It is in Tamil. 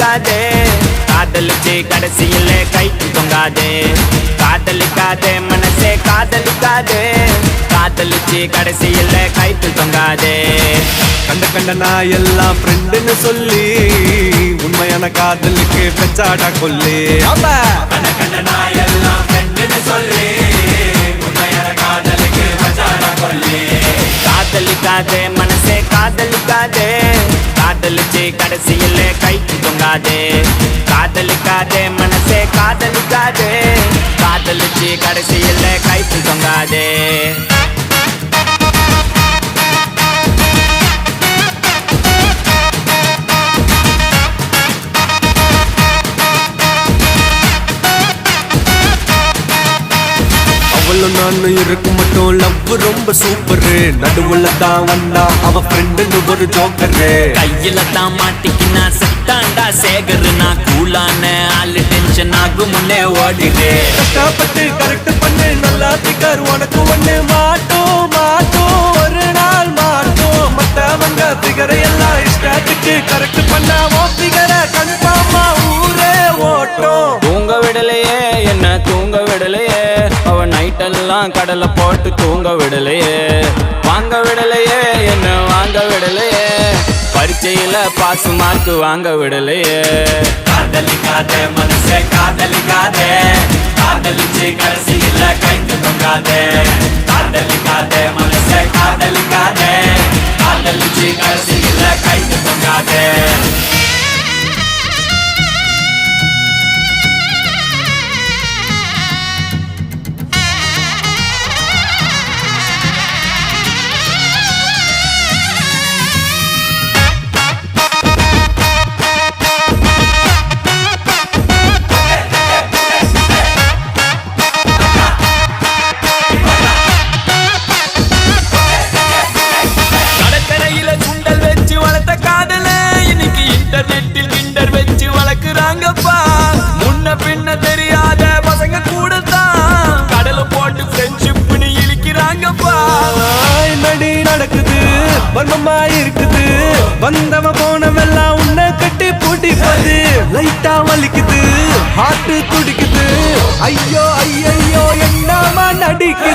காதலிக்காதே காதலிச்சு கடைசியில கைக்கு தொங்காதே காதலிக்காதே மனசே காதலிக்காதே காதலிச்சு கடைசியில கைக்கு தொங்காதே கண்ட கண்ட நான் எல்லாம் ஃப்ரெண்டுன்னு சொல்லி உண்மையான காதலுக்கு பெச்சாடா கொல்லி கண்ட கண்ட நான் எல்லாம் ஃப்ரெண்டுன்னு சொல்லி உண்மையான காதலுக்கு பெச்சாடா கொல்லி காதலிக்காதே மனசே காதலிக்காதே காதலிச்சு கடைசியில கைக்கு தொங்காதே காதலிக்காதே மனசே காதலிக்காதே காதலிச்சு கடைசியில கைக்கு தொங்காதே நானும் இருக்கும் மட்டும் லவ் ரொம்ப சூப்பரு நடுவுல தான் வந்தா அவ ஃப்ரெண்டுன்னு ஒரு ஜோக்கரு கையில தான் மாட்டிக்கினா செத்தாண்டா சேகரு நான் கூலான ஆளு டென்ஷன் ஆகும் முன்னே ஓடிடு கஷ்டப்பட்டு கரெக்ட் பண்ணு நல்லா திக்கார் உனக்கு ஒண்ணு மாட்டோம் ஒரு நாள் மாட்டோம் மத்தவங்க பிகரை எல்லாம் இஷ்டத்துக்கு கரெக்ட் பண்ணா ஓ பிகரை கன்ஃபார்மா ஊரே ஓட்டும் தூங்க விடலையே என்ன தூங்க விடலையே அவ நைட்டெல்லாம் கடலை போட்டு தூங்க விடலையே வாங்க விடலையே என்ன வாங்க விடலையே பரீட்சையில பாஸ் மார்க் வாங்க விடலையே காதலிக்காதே மனசே காதலிக்காதே காதலிச்சு கடைசியில கைக்கு தொங்காதே காதலிக்காதே மனசே காதலிக்காதே காதலிச்சு கடைசியில கைக்கு தொங்காதே முன்ன பின்ன தெரியாத பசங்க கூட தான் கடலை போட்டு ஃப்ரெண்ட்ஷிப்னு இழுக்கிறாங்கப்பா நடி நடக்குது வர்மமா இருக்குது வந்தவ போனவெல்லாம் உன்னை கட்டி பூட்டிப்பது லைட்டா வலிக்குது ஹார்ட் துடிக்குது ஐயோ ஐயோ என்னமா நடிக்குது